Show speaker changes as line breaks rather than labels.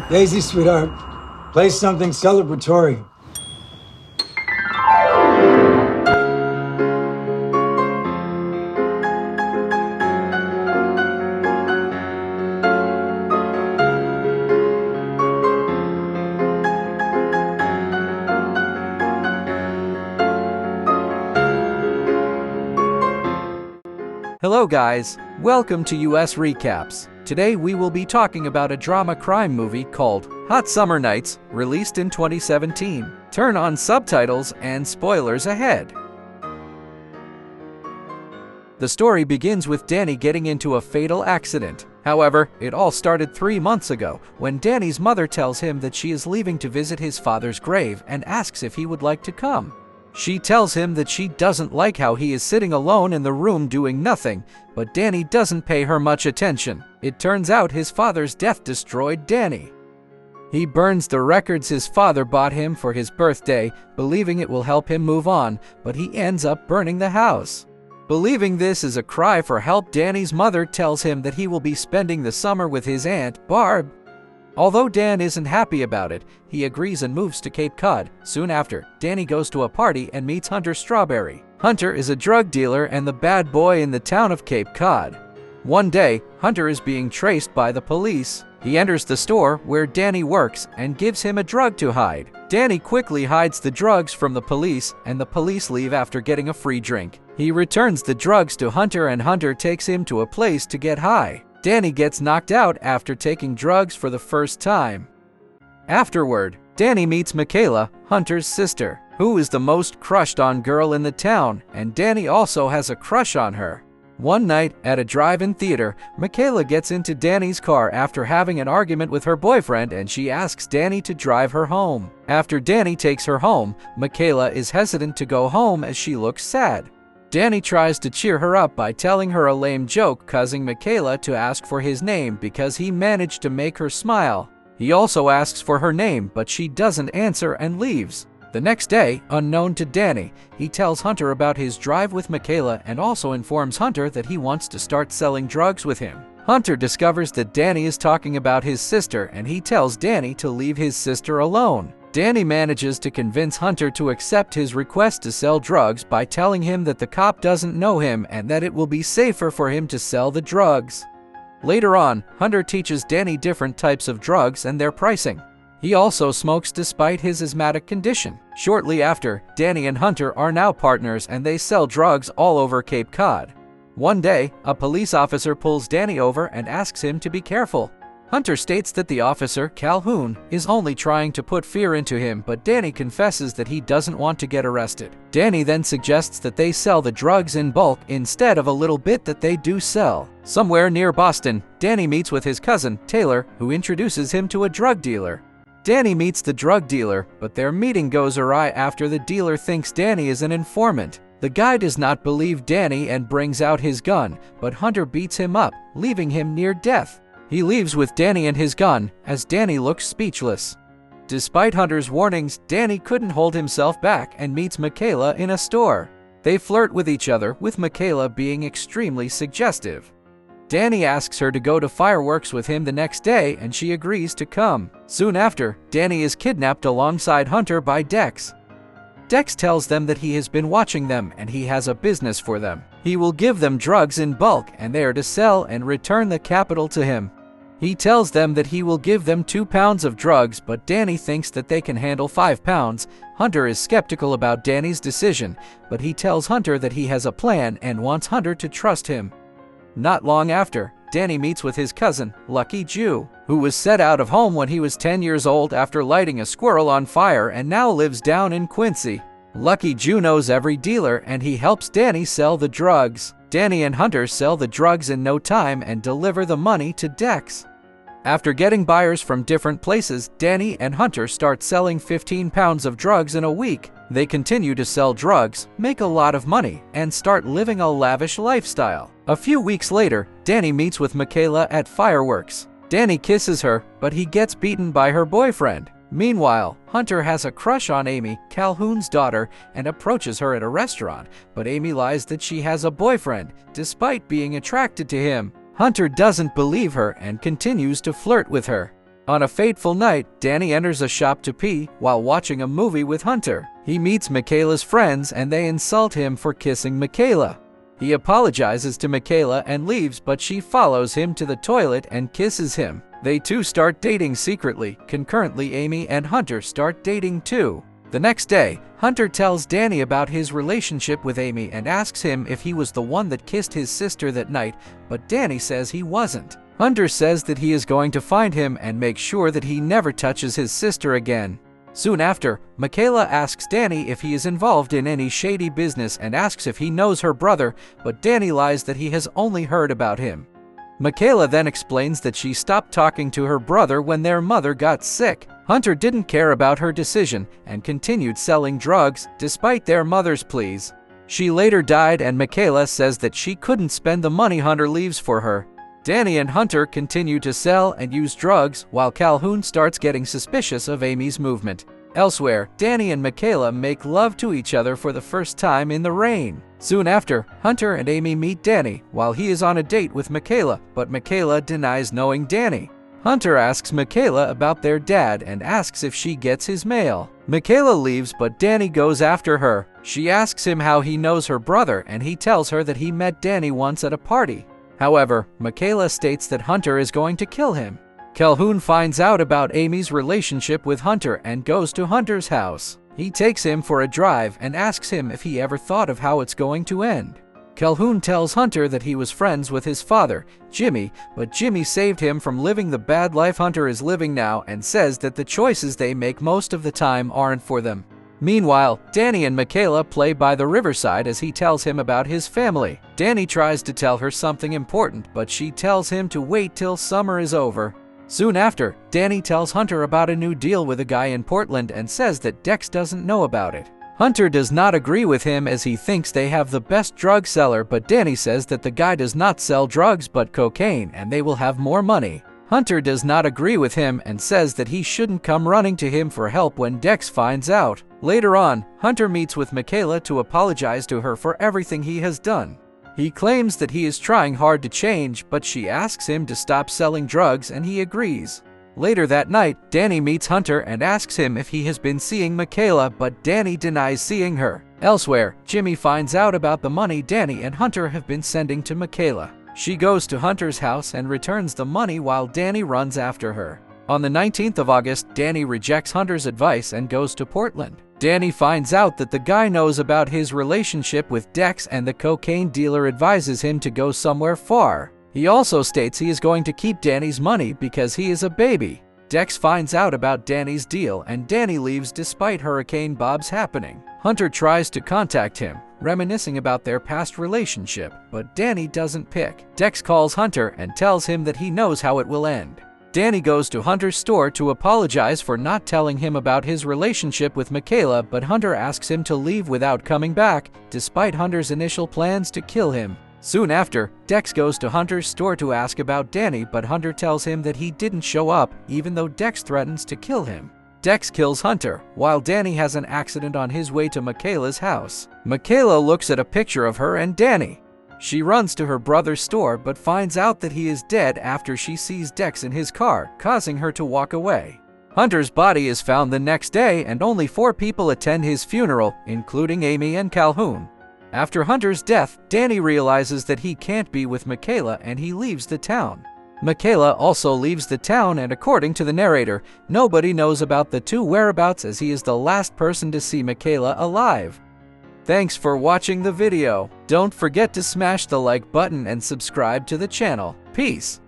Daisy, sweetheart, play something celebratory.
Hello guys, welcome to US Recaps. Today we will be talking about a drama crime movie called Hot Summer Nights, released in 2017. Turn on subtitles and spoilers ahead. The story begins with Danny getting into a fatal accident. However, it all started 3 months ago when Danny's mother tells him that she is leaving to visit his father's grave and asks if he would like to come. She tells him that she doesn't like how he is sitting alone in the room doing nothing, but Danny doesn't pay her much attention. It turns out his father's death destroyed Danny. He burns the records his father bought him for his birthday, believing it will help him move on, but he ends up burning the house. Believing this is a cry for help, Danny's mother tells him that he will be spending the summer with his aunt, Barb. Although Dan isn't happy about it, he agrees and moves to Cape Cod. Soon after, Danny goes to a party and meets Hunter Strawberry. Hunter is a drug dealer and the bad boy in the town of Cape Cod. One day, Hunter is being traced by the police. He enters the store where Danny works and gives him a drug to hide. Danny quickly hides the drugs from the police, and the police leave after getting a free drink. He returns the drugs to Hunter, and Hunter takes him to a place to get high. Danny gets knocked out after taking drugs for the first time. Afterward, Danny meets Michaela, Hunter's sister, who is the most crushed on girl in the town, and Danny also has a crush on her. One night, at a drive-in theater, Michaela gets into Danny's car after having an argument with her boyfriend, and she asks Danny to drive her home. After Danny takes her home, Michaela is hesitant to go home as she looks sad. Danny tries to cheer her up by telling her a lame joke, causing Michaela to ask for his name because he managed to make her smile. He also asks for her name, but she doesn't answer and leaves. The next day, unknown to Danny, he tells Hunter about his drive with Michaela and also informs Hunter that he wants to start selling drugs with him. Hunter discovers that Danny is talking about his sister, and he tells Danny to leave his sister alone. Danny manages to convince Hunter to accept his request to sell drugs by telling him that the cop doesn't know him and that it will be safer for him to sell the drugs. Later on, Hunter teaches Danny different types of drugs and their pricing. He also smokes despite his asthmatic condition. Shortly after, Danny and Hunter are now partners and they sell drugs all over Cape Cod. One day, a police officer pulls Danny over and asks him to be careful. Hunter states that the officer, Calhoun, is only trying to put fear into him, but Danny confesses that he doesn't want to get arrested. Danny then suggests that they sell the drugs in bulk instead of a little bit that they do sell. Somewhere near Boston, Danny meets with his cousin, Taylor, who introduces him to a drug dealer. Danny meets the drug dealer, but their meeting goes awry after the dealer thinks Danny is an informant. The guy does not believe Danny and brings out his gun, but Hunter beats him up, leaving him near death. He leaves with Danny and his gun, as Danny looks speechless. Despite Hunter's warnings, Danny couldn't hold himself back and meets Michaela in a store. They flirt with each other, with Michaela being extremely suggestive. Danny asks her to go to fireworks with him the next day, and she agrees to come. Soon after, Danny is kidnapped alongside Hunter by Dex. Dex tells them that he has been watching them and he has a business for them. He will give them drugs in bulk and they are to sell and return the capital to him. He tells them that he will give them 2 pounds of drugs, but Danny thinks that they can handle 5 pounds. Hunter is skeptical about Danny's decision, but he tells Hunter that he has a plan and wants Hunter to trust him. Not long after, Danny meets with his cousin, Lucky Jew, who was set out of home when he was 10 years old after lighting a squirrel on fire and now lives down in Quincy. Lucky Jew knows every dealer and he helps Danny sell the drugs. Danny and Hunter sell the drugs in no time and deliver the money to Dex. After getting buyers from different places, Danny and Hunter start selling 15 pounds of drugs in a week. They continue to sell drugs, make a lot of money, and start living a lavish lifestyle. A few weeks later, Danny meets with Michaela at fireworks. Danny kisses her, but he gets beaten by her boyfriend. Meanwhile, Hunter has a crush on Amy, Calhoun's daughter, and approaches her at a restaurant, but Amy lies that she has a boyfriend, despite being attracted to him. Hunter doesn't believe her and continues to flirt with her. On a fateful night, Danny enters a shop to pee while watching a movie with Hunter. He meets Michaela's friends and they insult him for kissing Michaela. He apologizes to Michaela and leaves, but she follows him to the toilet and kisses him. They two start dating secretly. Concurrently, Amy and Hunter start dating too. The next day, Hunter tells Danny about his relationship with Amy and asks him if he was the one that kissed his sister that night, but Danny says he wasn't. Hunter says that he is going to find him and make sure that he never touches his sister again. Soon after, Michaela asks Danny if he is involved in any shady business and asks if he knows her brother, but Danny lies that he has only heard about him. Michaela then explains that she stopped talking to her brother when their mother got sick. Hunter didn't care about her decision and continued selling drugs despite their mother's pleas. She later died and Michaela says that she couldn't spend the money Hunter leaves for her. Danny and Hunter continue to sell and use drugs while Calhoun starts getting suspicious of Amy's movement. Elsewhere, Danny and Michaela make love to each other for the first time in the rain. Soon after, Hunter and Amy meet Danny while he is on a date with Michaela, but Michaela denies knowing Danny. Hunter asks Michaela about their dad and asks if she gets his mail. Michaela leaves, but Danny goes after her. She asks him how he knows her brother and he tells her that he met Danny once at a party. However, Michaela states that Hunter is going to kill him. Calhoun finds out about Amy's relationship with Hunter and goes to Hunter's house. He takes him for a drive and asks him if he ever thought of how it's going to end. Calhoun tells Hunter that he was friends with his father, Jimmy, but Jimmy saved him from living the bad life Hunter is living now and says that the choices they make most of the time aren't for them. Meanwhile, Danny and Michaela play by the riverside as he tells him about his family. Danny tries to tell her something important, but she tells him to wait till summer is over. Soon after, Danny tells Hunter about a new deal with a guy in Portland and says that Dex doesn't know about it. Hunter does not agree with him as he thinks they have the best drug seller, but Danny says that the guy does not sell drugs but cocaine and they will have more money. Hunter does not agree with him and says that he shouldn't come running to him for help when Dex finds out. Later on, Hunter meets with Michaela to apologize to her for everything he has done. He claims that he is trying hard to change, but she asks him to stop selling drugs and he agrees. Later that night, Danny meets Hunter and asks him if he has been seeing Michaela, but Danny denies seeing her. Elsewhere, Jimmy finds out about the money Danny and Hunter have been sending to Michaela. She goes to Hunter's house and returns the money while Danny runs after her. On the 19th of August, Danny rejects Hunter's advice and goes to Portland. Danny finds out that the guy knows about his relationship with Dex and the cocaine dealer advises him to go somewhere far. He also states he is going to keep Danny's money because he is a baby. Dex finds out about Danny's deal and Danny leaves despite Hurricane Bob's happening. Hunter tries to contact him, reminiscing about their past relationship, but Danny doesn't pick. Dex calls Hunter and tells him that he knows how it will end. Danny goes to Hunter's store to apologize for not telling him about his relationship with Michaela, but Hunter asks him to leave without coming back, despite Hunter's initial plans to kill him. Soon after, Dex goes to Hunter's store to ask about Danny, but Hunter tells him that he didn't show up, even though Dex threatens to kill him. Dex kills Hunter, while Danny has an accident on his way to Michaela's house. Michaela looks at a picture of her and Danny. She runs to her brother's store but finds out that he is dead after she sees Dex in his car, causing her to walk away. Hunter's body is found the next day and only 4 people attend his funeral, including Amy and Calhoun. After Hunter's death, Danny realizes that he can't be with Michaela and he leaves the town. Michaela also leaves the town and according to the narrator, nobody knows about the two whereabouts as he is the last person to see Michaela alive. Thanks for watching the video. Don't forget to smash the like button and subscribe to the channel. Peace.